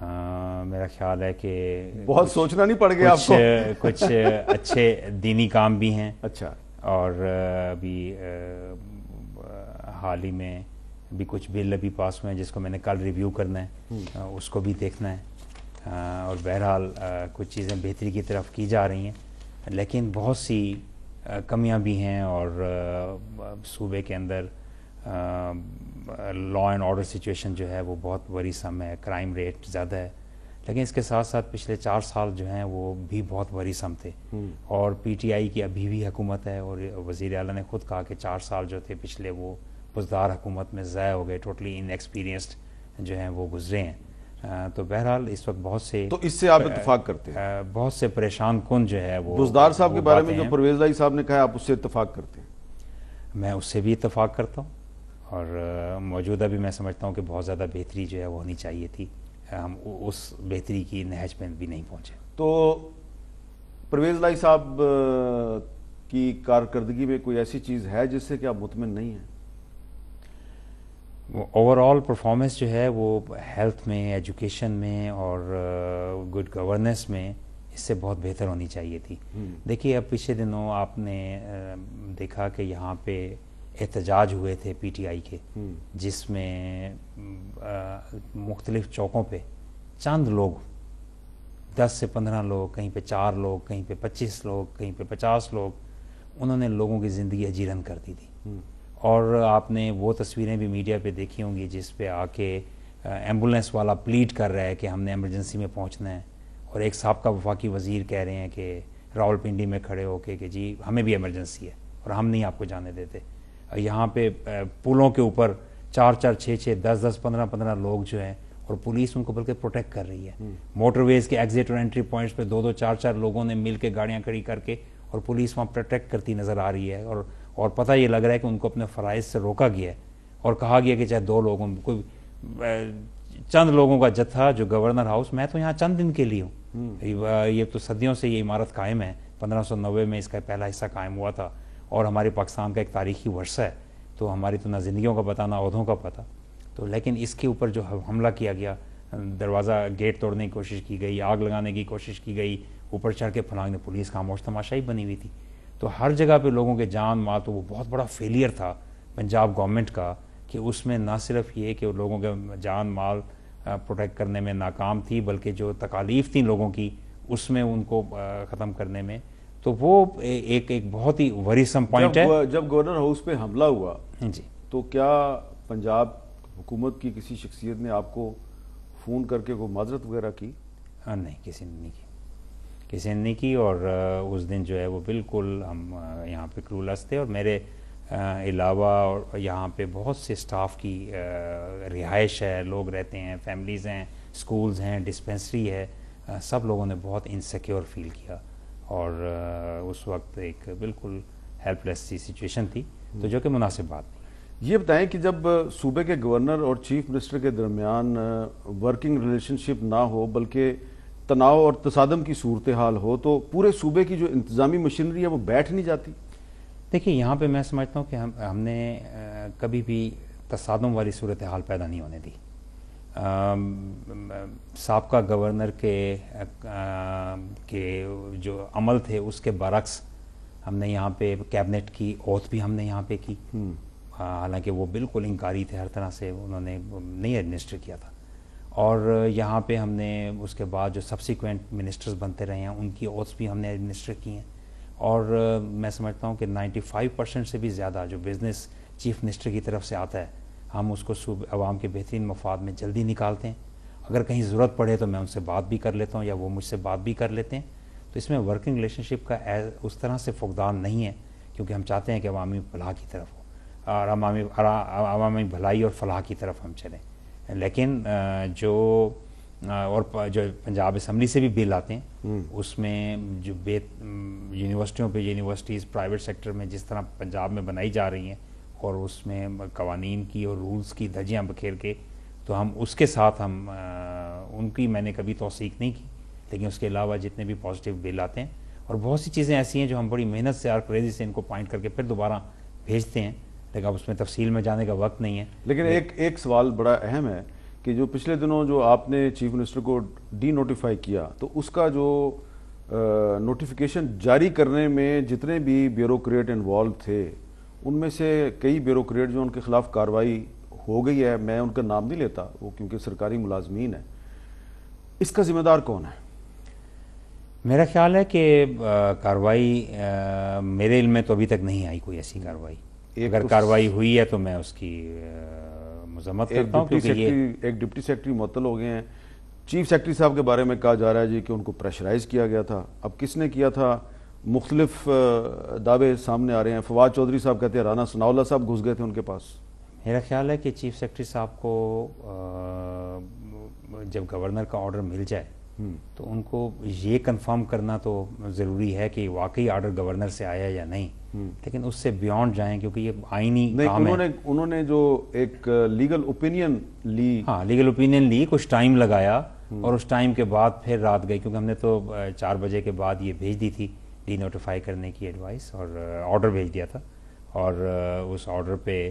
میرا خیال ہے کہ بہت سوچنا نہیں پڑ گیا آپ کو؟ کچھ اچھے دینی کام بھی ہیں، اچھا، اور ابھی حال ہی میں بھی کچھ بل ابھی پاس ہوئے ہیں جس کو میں نے کل ریویو کرنا ہے، اس کو بھی دیکھنا ہے، اور بہرحال کچھ چیزیں بہتری کی طرف کی جا رہی ہیں، لیکن بہت سی کمیاں بھی ہیں، اور صوبے کے اندر لا اینڈ آرڈر سچویشن جو ہے وہ بہت ورثم ہے، کرائم ریٹ زیادہ ہے، لیکن اس کے ساتھ ساتھ پچھلے 4 سال جو ہیں وہ بھی بہت ورثم تھے، اور پی ٹی آئی کی ابھی بھی حکومت ہے، اور وزیر اعلیٰ نے خود کہا کہ 4 سال جو تھے پچھلے وہ بزدار حکومت میں ضائع ہو گئے، ٹوٹلی ان ایکسپیرینسڈ جو ہیں وہ گزرے ہیں، تو بہرحال اس وقت بہت سے تو اس سے آپ اتفاق کرتے ہیں؟ بہت سے پریشان کن جو ہے وہ بزدار صاحب کے بارے میں جو ہیں، پرویز لائی صاحب نے کہا ہے، آپ اس سے اتفاق کرتے ہیں؟ میں اس سے بھی اتفاق کرتا ہوں، اور موجودہ بھی میں سمجھتا ہوں کہ بہت زیادہ بہتری جو ہے وہ ہونی چاہیے تھی، ہم اس بہتری کی نہج میں بھی نہیں پہنچے۔ تو پرویز لائی صاحب کی کارکردگی میں کوئی ایسی چیز ہے جس سے کہ آپ مطمئن نہیں ہیں؟ اوور آل پرفارمنس جو ہے وہ ہیلتھ میں، ایجوکیشن میں اور گڈ گورننس میں اس سے بہت بہتر ہونی چاہیے تھی۔ دیکھیے اب پچھلے دنوں آپ نے دیکھا کہ یہاں پہ احتجاج ہوئے تھے پی ٹی آئی کے، جس میں مختلف چوکوں پہ چند لوگ، 10 سے 15 لوگ، کہیں پہ 4 لوگ، کہیں پہ 25 لوگ، کہیں پہ 50 لوگ، انہوں نے لوگوں کی زندگی اجیرن کر دی تھی۔ اور آپ نے وہ تصویریں بھی میڈیا پہ دیکھی ہوں گی جس پہ آ کے ایمبولینس والا پلیٹ کر رہا ہے کہ ہم نے ایمرجنسی میں پہنچنا ہے، اور ایک سابقہ وفاقی وزیر کہہ رہے ہیں کہ راول پنڈی میں کھڑے ہو کے کہ جی ہمیں بھی ایمرجنسی ہے اور ہم نہیں آپ کو جانے دیتے۔ یہاں پہ پلوں کے اوپر 4 6 10 15 لوگ جو ہیں، اور پولیس ان کو بلکہ پروٹیکٹ کر رہی ہے۔ موٹر ویز کے ایگزٹ اور انٹری پوائنٹس پہ 2 4 لوگوں نے مل کے گاڑیاں کھڑی کر کے، اور پولیس وہاں پروٹیکٹ کرتی نظر آ رہی ہے، اور پتہ یہ لگ رہا ہے کہ ان کو اپنے فرائض سے روکا گیا ہے، اور کہا گیا کہ چاہے 2 لوگوں کوئی چند لوگوں کا جتھا جو گورنر ہاؤس، میں تو یہاں چند دن کے لیے ہوں، یہ تو صدیوں سے یہ عمارت قائم ہے، 1590 میں اس کا پہلا حصہ قائم ہوا تھا، اور ہمارے پاکستان کا ایک تاریخی ورثہ ہے، تو ہماری تو نہ زندگیوں کا پتہ نہ عہدوں کا پتہ، تو لیکن اس کے اوپر جو حملہ کیا گیا، دروازہ گیٹ توڑنے کی کوشش کی گئی، آگ لگانے کی کوشش کی گئی، اوپر چڑھ کے پھلانگنے، پولیس خاموش تماشائی بنی ہوئی تھی۔ تو ہر جگہ پہ لوگوں کے جان مال، تو وہ بہت بڑا فیلئر تھا پنجاب گورنمنٹ کا کہ اس میں نہ صرف یہ کہ لوگوں کے جان مال پروٹیکٹ کرنے میں ناکام تھی، بلکہ جو تکالیف تھیں لوگوں کی اس میں ان کو ختم کرنے میں، تو وہ ایک بہت ہی وریسم پوائنٹ ہے۔ جب گورنر ہاؤس پہ حملہ ہوا جی، تو کیا پنجاب حکومت کی کسی شخصیت نے آپ کو فون کر کے کوئی معذرت وغیرہ کی؟ نہیں، کسی نے نہیں کی، اور اس دن جو ہے وہ بالکل ہم یہاں پہ کلولیس تھے، اور میرے علاوہ اور یہاں پہ بہت سے اسٹاف کی رہائش ہے، لوگ رہتے ہیں، فیملیز ہیں، سکولز ہیں، ڈسپنسری ہے، سب لوگوں نے بہت انسیکیور فیل کیا، اور اس وقت ایک بالکل ہیلپ لیس سی سچویشن تھی، تو جو کہ مناسب بات نہیں۔ یہ بتائیں کہ جب صوبے کے گورنر اور چیف منسٹر کے درمیان ورکنگ ریلیشن شپ نہ ہو بلکہ تناؤ اور تصادم کی صورتحال ہو، تو پورے صوبے کی جو انتظامی مشینری ہے وہ بیٹھ نہیں جاتی؟ دیکھیے یہاں پہ میں سمجھتا ہوں کہ ہم نے کبھی بھی تصادم والی صورتحال پیدا نہیں ہونے دی۔ سابقہ گورنر کے جو عمل تھے اس کے برعکس ہم نے یہاں پہ کیبنٹ کی اوتھ بھی ہم نے یہاں پہ کی، حالانکہ وہ بالکل انکاری تھے ہر طرح سے، انہوں نے نہیں ایڈمنسٹر کیا تھا، اور یہاں پہ ہم نے اس کے بعد جو سبسیکوینٹ منسٹرز بنتے رہے ہیں ان کی اوتھس بھی ہم نے ایڈمنسٹر کی ہیں، اور میں سمجھتا ہوں کہ 95% سے بھی زیادہ جو بزنس چیف منسٹر کی طرف سے آتا ہے ہم اس کو عوام کے بہترین مفاد میں جلدی نکالتے ہیں، اگر کہیں ضرورت پڑے تو میں ان سے بات بھی کر لیتا ہوں یا وہ مجھ سے بات بھی کر لیتے ہیں، تو اس میں ورکنگ ریلیشن شپ کا اس طرح سے فقدان نہیں ہے، کیونکہ ہم چاہتے ہیں کہ عوامی فلاح کی طرف ہو اور عوامی بھلائی اور فلاح کی طرف ہم چلیں، لیکن جو پنجاب اسمبلی سے بھی بل آتے ہیں اس میں جو یونیورسٹیوں پہ یونیورسٹیز پرائیویٹ سیکٹر میں جس طرح پنجاب میں بنائی جا رہی ہیں اور اس میں قوانین کی اور رولز کی دھجیاں بکھیر کے، تو ہم اس کے ساتھ ان کی میں نے کبھی توثیق نہیں کی، لیکن اس کے علاوہ جتنے بھی پازیٹیو بل آتے ہیں، اور بہت سی چیزیں ایسی ہیں جو ہم بڑی محنت سے اور کریزی سے ان کو پوائنٹ کر کے پھر دوبارہ بھیجتے ہیں، لیکن اب اس میں تفصیل میں جانے کا وقت نہیں ہے۔ لیکن ایک سوال بڑا اہم ہے کہ جو پچھلے دنوں جو آپ نے چیف منسٹر کو ڈی نوٹیفائی کیا، تو اس کا جو نوٹیفیکیشن جاری کرنے میں جتنے بھی بیوروکریٹ انوالو تھے ان میں سے کئی بیوروکریٹ جو ان کے خلاف کارروائی ہو گئی ہے، میں ان کا نام نہیں لیتا وہ کیونکہ سرکاری ملازمین ہیں، اس کا ذمہ دار کون ہے؟ میرا خیال ہے کہ کارروائی میرے علم میں تو ابھی تک نہیں آئی کوئی ایسی کارروائی، اگر کارروائی ہوئی ہے تو میں اس کی مذمت کرتا ہوں، کیونکہ ایک ڈپٹی سیکرٹری معطل ہو گئے ہیں، چیف سیکرٹری صاحب کے بارے میں کہا جا رہا ہے جی کہ ان کو پریشرائز کیا گیا تھا، اب کس نے کیا تھا مختلف دعوے سامنے آ رہے ہیں، فواد چودھری صاحب کہتے ہیں رانا ثناء اللہ صاحب گھس گئے تھے ان کے پاس۔ میرا خیال ہے کہ چیف سیکرٹری صاحب کو جب گورنر کا آرڈر مل جائے تو ان کو یہ کنفرم کرنا تو ضروری ہے کہ واقعی آرڈر گورنر سے آیا یا نہیں، لیکن اس سے بیونڈ جائیں کیونکہ یہ آئینی کام ہے۔ انہوں نے جو ایک لیگل اوپینین لی، ہاں لیگل اوپینین لی، کچھ ٹائم لگایا اور اس ٹائم کے بعد پھر رات گئی، کیونکہ ہم نے تو 4 بجے کے بعد یہ بھیج دی تھی ڈی نوٹیفائی کرنے کی ایڈوائس، اور آرڈر بھیج دیا تھا، اور اس آرڈر پہ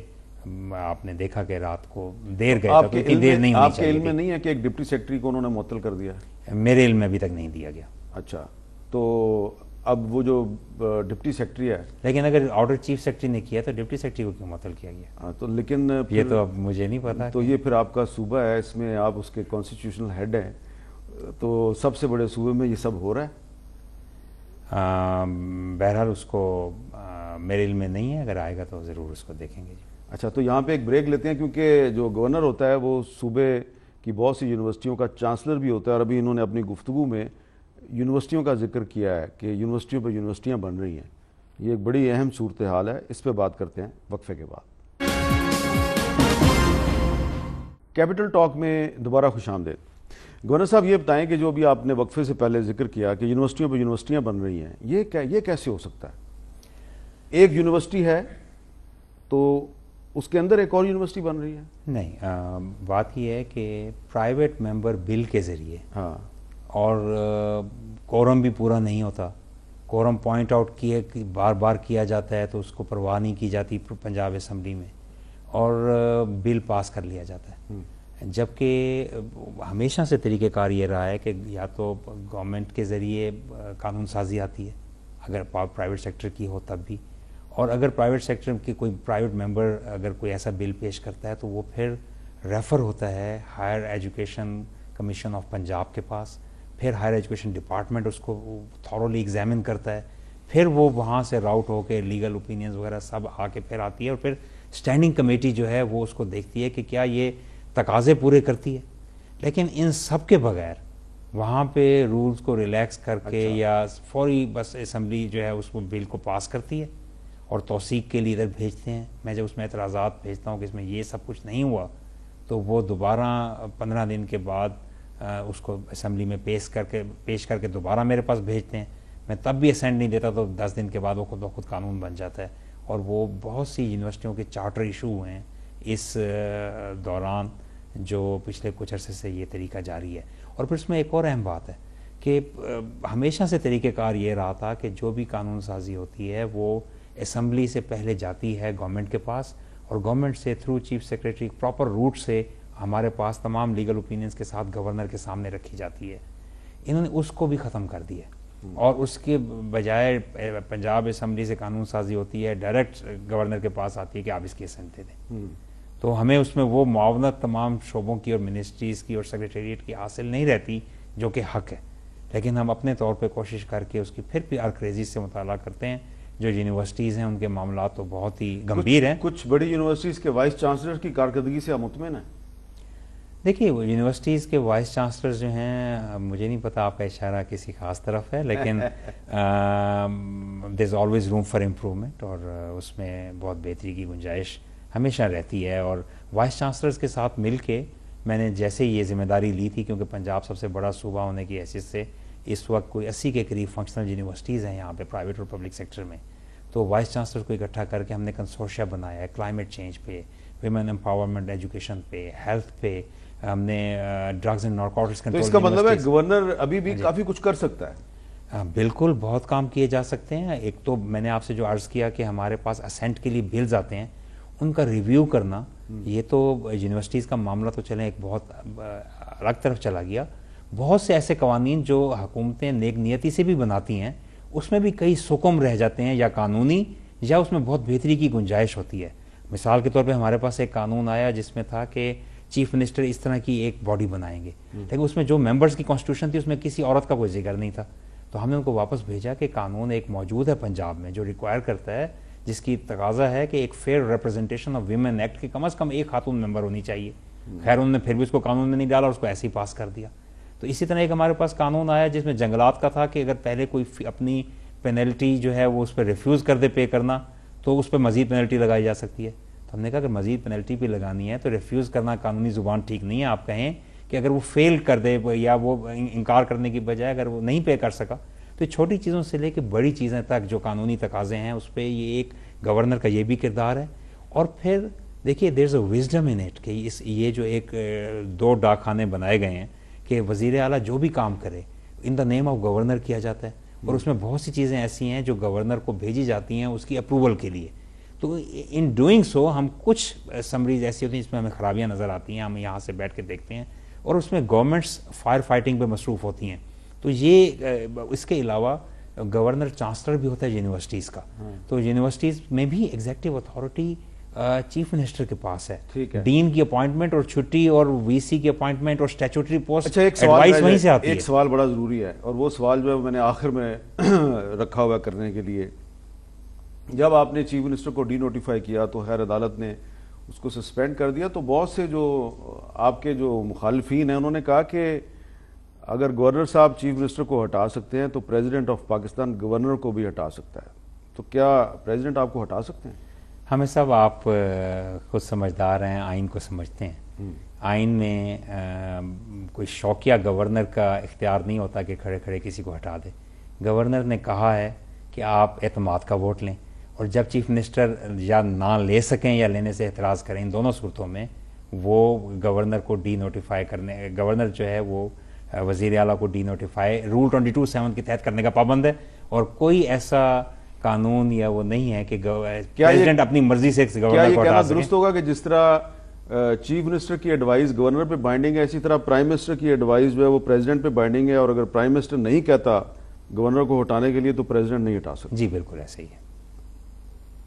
آپ نے دیکھا کہ رات کو دیر گئے تھا، کیونکہ دیر نہیں ہونی آپ کے چاہیے علم میں نہیں ہے کہ ایک ڈپٹی سیکرٹری کو انہوں نے معطل کر دیا ہے؟ میرے علم میں ابھی تک نہیں دیا گیا۔ اچھا، تو اب وہ جو ڈپٹی سیکرٹری ہے، لیکن اگر آرڈر چیف سیکرٹری نے کیا تو ڈپٹی سیکرٹری کو کیوں معطل کیا گیا؟ تو لیکن یہ تو اب مجھے نہیں پتا۔ تو یہ پھر آپ کا صوبہ ہے، اس میں آپ اس کے کانسٹیٹیوشنل ہیڈ ہیں، تو سب سے بڑے صوبے میں یہ سب ہو رہا ہے؟ بہرحال اس کو میرے علم میں نہیں ہے، اگر آئے گا تو ضرور اس کو دیکھیں گے۔ اچھا، تو یہاں پہ ایک بریک لیتے ہیں، کیونکہ جو گورنر ہوتا ہے وہ صوبے کی بہت سی یونیورسٹیوں کا چانسلر بھی ہوتا ہے، اور ابھی انہوں نے اپنی گفتگو میں یونیورسٹیوں کا ذکر کیا ہے کہ یونیورسٹیوں پہ یونیورسٹیاں بن رہی ہیں۔ یہ ایک بڑی اہم صورتحال ہے، اس پہ بات کرتے ہیں وقفے کے بعد۔ کیپٹل ٹاک میں دوبارہ خوش آمدید۔ گورنر صاحب، یہ بتائیں کہ جو ابھی آپ نے وقفے سے پہلے ذکر کیا کہ یونیورسٹیوں پہ یونیورسٹیاں بن رہی ہیں، یہ کیسے ہو سکتا ہے؟ ایک یونیورسٹی ہے تو اس کے اندر ایک اور یونیورسٹی بن رہی ہے؟ نہیں، بات یہ ہے کہ پرائیویٹ ممبر بل کے ذریعے، ہاں، اور کورم بھی پورا نہیں ہوتا، کورم پوائنٹ آؤٹ کیے بار بار کیا جاتا ہے تو اس کو پرواہ نہیں کی جاتی پنجاب اسمبلی میں، اور بل پاس کر لیا جاتا ہے۔ جبکہ ہمیشہ سے طریقہ کار یہ رہا ہے کہ یا تو گورنمنٹ کے ذریعے قانون سازی آتی ہے اگر پرائیویٹ سیکٹر کی ہو تب بھی، اور اگر پرائیویٹ سیکٹر کی کوئی پرائیویٹ ممبر اگر کوئی ایسا بل پیش کرتا ہے تو وہ پھر ریفر ہوتا ہے higher education commission of Punjab کے پاس، پھر ہائر ایجوکیشن ڈپارٹمنٹ اس کو تھورولی ایگزامن کرتا ہے، پھر وہ وہاں سے راؤٹ ہو کے لیگل اوپینینز وغیرہ سب آ کے پھر آتی ہے، اور پھر اسٹینڈنگ کمیٹی جو ہے وہ اس کو دیکھتی ہے کہ کیا یہ تقاضے پورے کرتی ہے۔ لیکن ان سب کے بغیر وہاں پہ رولز کو ریلیکس کر کے یا فوری بس اسمبلی جو ہے اس کو بل کو پاس کرتی ہے اور توثیق کے لیے ادھر بھیجتے ہیں۔ میں جب اس میں اعتراضات بھیجتا ہوں کہ اس میں یہ سب کچھ نہیں ہوا تو وہ دوبارہ 15 دن کے بعد اس کو اسمبلی میں پیش کر کے دوبارہ میرے پاس بھیجتے ہیں، میں تب بھی اسینڈ نہیں دیتا تو 10 دن کے بعد وہ خود بخود قانون بن جاتا ہے، اور وہ بہت سی یونیورسٹیوں کے چارٹر ایشو ہوئے ہیں اس دوران جو پچھلے کچھ عرصے سے یہ طریقہ جاری ہے۔ اور پھر اس میں ایک اور اہم بات ہے کہ ہمیشہ سے طریقہ کار یہ رہا تھا کہ جو بھی قانون سازی ہوتی ہے وہ اسمبلی سے پہلے جاتی ہے گورنمنٹ کے پاس، اور گورنمنٹ سے through chief secretary proper route سے ہمارے پاس تمام لیگل اوپینینز کے ساتھ گورنر کے سامنے رکھی جاتی ہے۔ انہوں نے اس کو بھی ختم کر دیا، اور اس کے بجائے پنجاب اسمبلی سے قانون سازی ہوتی ہے، ڈائریکٹ گورنر کے پاس آتی ہے کہ آپ اس کی اسنٹ دے دیں۔ تو ہمیں اس میں وہ معاونت تمام شعبوں کی اور منسٹریز کی اور سیکریٹریٹ کی حاصل نہیں رہتی جو کہ حق ہے، لیکن ہم اپنے طور پہ کوشش کر کے اس کی پھر بھی ارکریزی سے مطالعہ کرتے ہیں۔ جو یونیورسٹیز ہیں ان کے معاملات تو بہت ہی گمبھیر ہیں۔ کچھ بڑی یونیورسٹیز کے وائس چانسلر کی کارکردگی سے آپ مطمئن ہیں؟ دیکھیے، وہ یونیورسٹیز کے وائس چانسلر جو ہیں، مجھے نہیں پتا آپ کا اشارہ کسی خاص طرف ہے، لیکن there is always room for improvement, اور اس میں بہت بہتری کی گنجائش ہمیشہ رہتی ہے۔ اور وائس چانسلرز کے ساتھ مل کے میں نے جیسے یہ ذمہ داری لی تھی، کیونکہ پنجاب سب سے بڑا صوبہ ہونے کی حیثیت سے اس وقت کوئی 80 کے قریب فنکشنل یونیورسٹیز ہیں یہاں پہ پرائیویٹ اور پبلک سیکٹر میں، تو وائس چانسلر کو اکٹھا کر کے ہم نے کنسورشیا بنایا ہے کلائمیٹ چینج پہ، ویمن امپاورمنٹ ایجوکیشن پہ، ہیلتھ پہ، ہم نے ڈرگز اینڈ نارکوٹکس کنٹرول۔ تو اس کا مطلب ہے گورنر ابھی بھی کافی کچھ کر سکتا ہے؟ بالکل، بہت کام کیے جا سکتے ہیں۔ ایک تو میں نے آپ سے جو عرض کیا کہ ہمارے پاس اسینٹ کے لیے بلز آتے ہیں، ان کا ریویو کرنا، یہ تو یونیورسٹیز کا معاملہ تو چلیں ایک بہت الگ طرف چلا گیا۔ بہت سے ایسے قوانین جو حکومتیں نیک نیتی سے بھی بناتی ہیں، اس میں بھی کئی سکم رہ جاتے ہیں، یا قانونی یا اس میں بہت بہتری کی گنجائش ہوتی ہے۔ مثال کے طور پہ ہمارے پاس ایک قانون آیا جس میں تھا کہ چیف منسٹر اس طرح کی ایک باڈی بنائیں گے، لیکن اس میں جو ممبرز کی کانسٹیٹیوشن تھی اس میں کسی عورت کا کوئی ذکر نہیں تھا، تو ہم نے ان کو واپس بھیجا کہ قانون ایک موجود ہے پنجاب میں جو ریکوائر کرتا ہے، جس کی تقاضا ہے کہ ایک fair representation of women act کی کم از کم ایک خاتون ممبر ہونی چاہیے۔ خیر انہوں نے پھر بھی اس کو قانون میں نہیں ڈالا اور اس کو ایسے ہی پاس کر دیا۔ تو اسی طرح ایک ہمارے پاس قانون آیا جس میں جنگلات کا تھا کہ اگر پہلے کوئی اپنی پینلٹی جو ہے وہ اس پہ ریفیوز کر دے پے کرنا تو اس پہ مزید پینلٹی لگائی جا سکتی ہے۔ تو ہم نے کہا کہ مزید پینلٹی بھی لگانی ہے تو ریفیوز کرنا قانونی زبان ٹھیک نہیں ہے، آپ کہیں کہ اگر وہ فیل کر دے یا وہ انکار کرنے کی بجائے اگر وہ نہیں پے کر سکا تو چھوٹی چیزوں سے لے کے بڑی چیزیں تک جو قانونی تقاضے ہیں اس پہ یہ ایک گورنر کا یہ بھی کردار ہے. اور پھر دیکھیے دیر از اے وزڈم ان اٹ کہ یہ جو ایک 2 ڈاک خانے بنائے گئے ہیں کہ وزیر اعلیٰ جو بھی کام کرے ان دا نیم آف گورنر کیا جاتا ہے, اور اس میں بہت سی چیزیں ایسی ہیں جو گورنر کو بھیجی جاتی ہیں اس کی اپروول کے لیے. تو ان ڈوئنگ سو ہم کچھ سمریز ایسی ہوتی ہیں جس میں ہمیں خرابیاں نظر آتی ہیں, ہم یہاں سے بیٹھ کے دیکھتے ہیں, اور اس میں گورنمنٹس فائر فائٹنگ پہ مصروف ہوتی ہیں. تو یہ اس کے علاوہ گورنر چانسلر بھی ہوتا ہے یونیورسٹیز کا, تو یونیورسٹیز میں بھی ایگزیکٹو اتھارٹی چیف منسٹر کے پاس ہے. ڈین کی اپوائنٹمنٹ اور چھٹی اور وی سی کی اپوائنٹمنٹ اور اسٹیچوٹری پوسٹ ایڈوائس وہیں سے آتی ہے. ایک سوال بڑا ضروری ہے, اور وہ سوال جو ہے میں نے آخر میں رکھا ہوا کرنے کے لیے. جب آپ نے چیف منسٹر کو ڈی نوٹیفائی کیا تو خیر عدالت نے اس کو سسپینڈ کر دیا, تو بہت سے جو آپ کے جو مخالفین ہیں انہوں نے کہا کہ اگر گورنر صاحب چیف منسٹر کو ہٹا سکتے ہیں تو پریزیڈنٹ آف پاکستان گورنر کو بھی ہٹا سکتا ہے. تو کیا پریزیڈنٹ آپ کو ہٹا سکتے ہیں؟ ہمیں سب آپ خود سمجھدار ہیں, آئین کو سمجھتے ہیں. آئین میں کوئی شوقیہ گورنر کا اختیار نہیں ہوتا کہ کھڑے کھڑے کسی کو ہٹا دے. گورنر نے کہا ہے کہ آپ اعتماد کا ووٹ لیں, اور جب چیف منسٹر یا نہ لے سکیں یا لینے سے اعتراض کریں, ان دونوں صورتوں میں وہ گورنر کو ڈی نوٹیفائی کرنے, گورنر جو ہے وہ وزیر اعلیٰ کو ڈی نوٹیفائی رول 22(7) کے تحت کرنے کا پابند ہے. اور کوئی ایسا قانون یا وہ نہیں ہے کہ پریزیڈنٹ اپنی مرضی سے گورنر کو ہٹا سکے. درست ہوگا کہ جس طرح چیف منسٹر کی ایڈوائز گورنر پہ بائنڈنگ ہے, اسی طرح پرائم منسٹر کی ایڈوائز جو ہے وہ پریزیڈنٹ پہ بائنڈنگ ہے, اور اگر پرائم منسٹر نہیں کہتا گورنر کو ہٹانے کے لیے تو پریزیڈنٹ نہیں ہٹا سکتا؟ جی بالکل ایسے ہی ہے.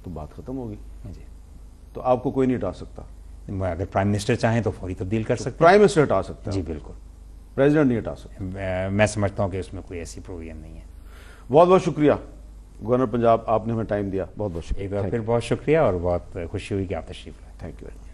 تو بات ختم ہوگی. جی تو آپ کو کوئی نہیں ہٹا سکتا؟ اگر پرائم منسٹر چاہیں تو فوری تبدیل کر سکتے. پرائم منسٹر ہٹا سکتا ہے؟ جی بالکل. پریزیڈنٹ نہیں ہٹا سکتا؟ میں سمجھتا ہوں کہ اس میں کوئی ایسی پروویژن نہیں ہے. بہت بہت شکریہ گورنر پنجاب, آپ نے ہمیں ٹائم دیا, بہت بہت شکریہ. ایک بار پھر بہت شکریہ, اور بہت خوشی ہوئی کہ آپ تشریف لائے. Thank you very much.